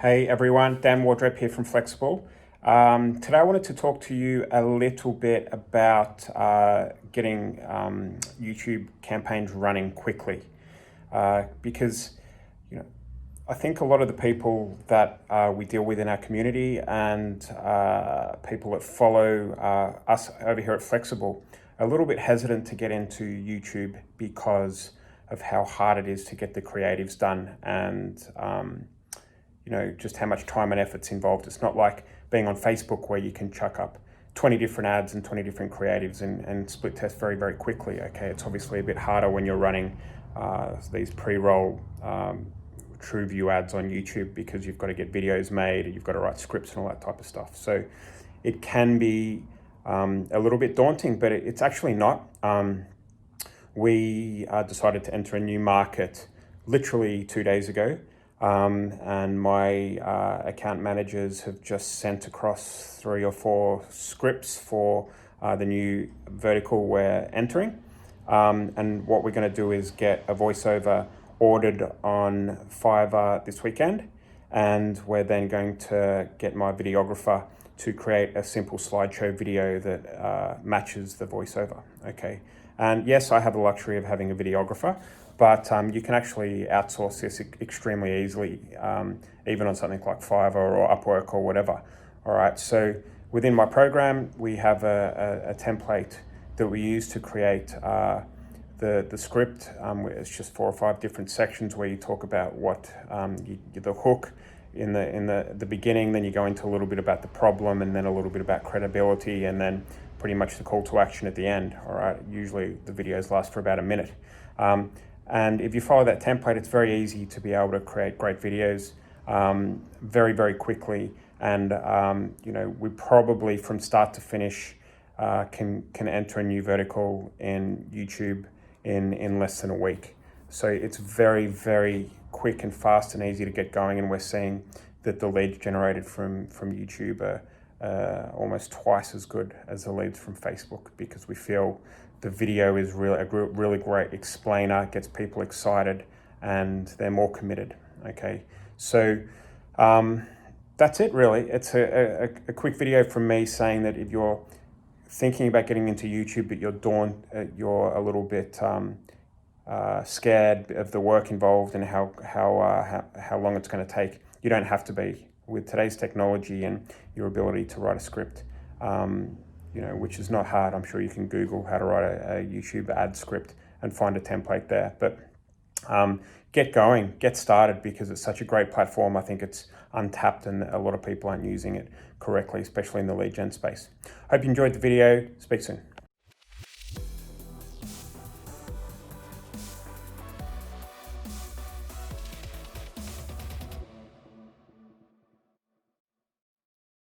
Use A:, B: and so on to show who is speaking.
A: Hey everyone, Dan Wardrope here from Flexxable. Today I wanted to talk to you a little bit about getting YouTube campaigns running quickly, because I think a lot of the people that we deal with in our community and people that follow us over here at Flexxable are a little bit hesitant to get into YouTube because of how hard it is to get the creatives done and just how much time and effort's involved. It's not like being on Facebook where you can chuck up 20 different ads and 20 different creatives and split test very, very quickly. Okay, it's obviously a bit harder when you're running these pre-roll true view ads on YouTube because you've got to get videos made and you've got to write scripts and all that type of stuff. So it can be a little bit daunting, but it's actually not. We decided to enter a new market literally 2 days ago. And my account managers have just sent across 3 or 4 scripts for the new vertical we're entering. And what we're going to do is get a voiceover ordered on Fiverr this weekend. And we're then going to get my videographer to create a simple slideshow video that matches the voiceover. Okay. And yes, I have the luxury of having a videographer, but you can actually outsource this extremely easily, even on something like Fiverr or Upwork or whatever. All right, so within my program, we have a template that we use to create the script. It's just 4 or 5 different sections where you talk about what the hook in the beginning, then you go into a little bit about the problem, and then a little bit about credibility, and then pretty much the call to action at the end. All right, usually the videos last for about a minute. And if you follow that template, it's very easy to be able to create great videos very, very quickly. And we probably from start to finish can enter a new vertical in YouTube in less than a week. So it's very, very quick and fast and easy to get going. And we're seeing that the leads generated from YouTube are almost twice as good as the leads from Facebook, because we feel the video is really great explainer, gets people excited, and they're more committed. Okay, so that's it really. It's a quick video from me saying that if you're thinking about getting into YouTube but you're a little bit scared of the work involved and how long it's going to take, you don't have to be. With today's technology and your ability to write a script, which is not hard. I'm sure you can Google how to write a YouTube ad script and find a template there. But get going, get started, because it's such a great platform. I think it's untapped and a lot of people aren't using it correctly, especially in the lead gen space. Hope you enjoyed the video. Speak soon.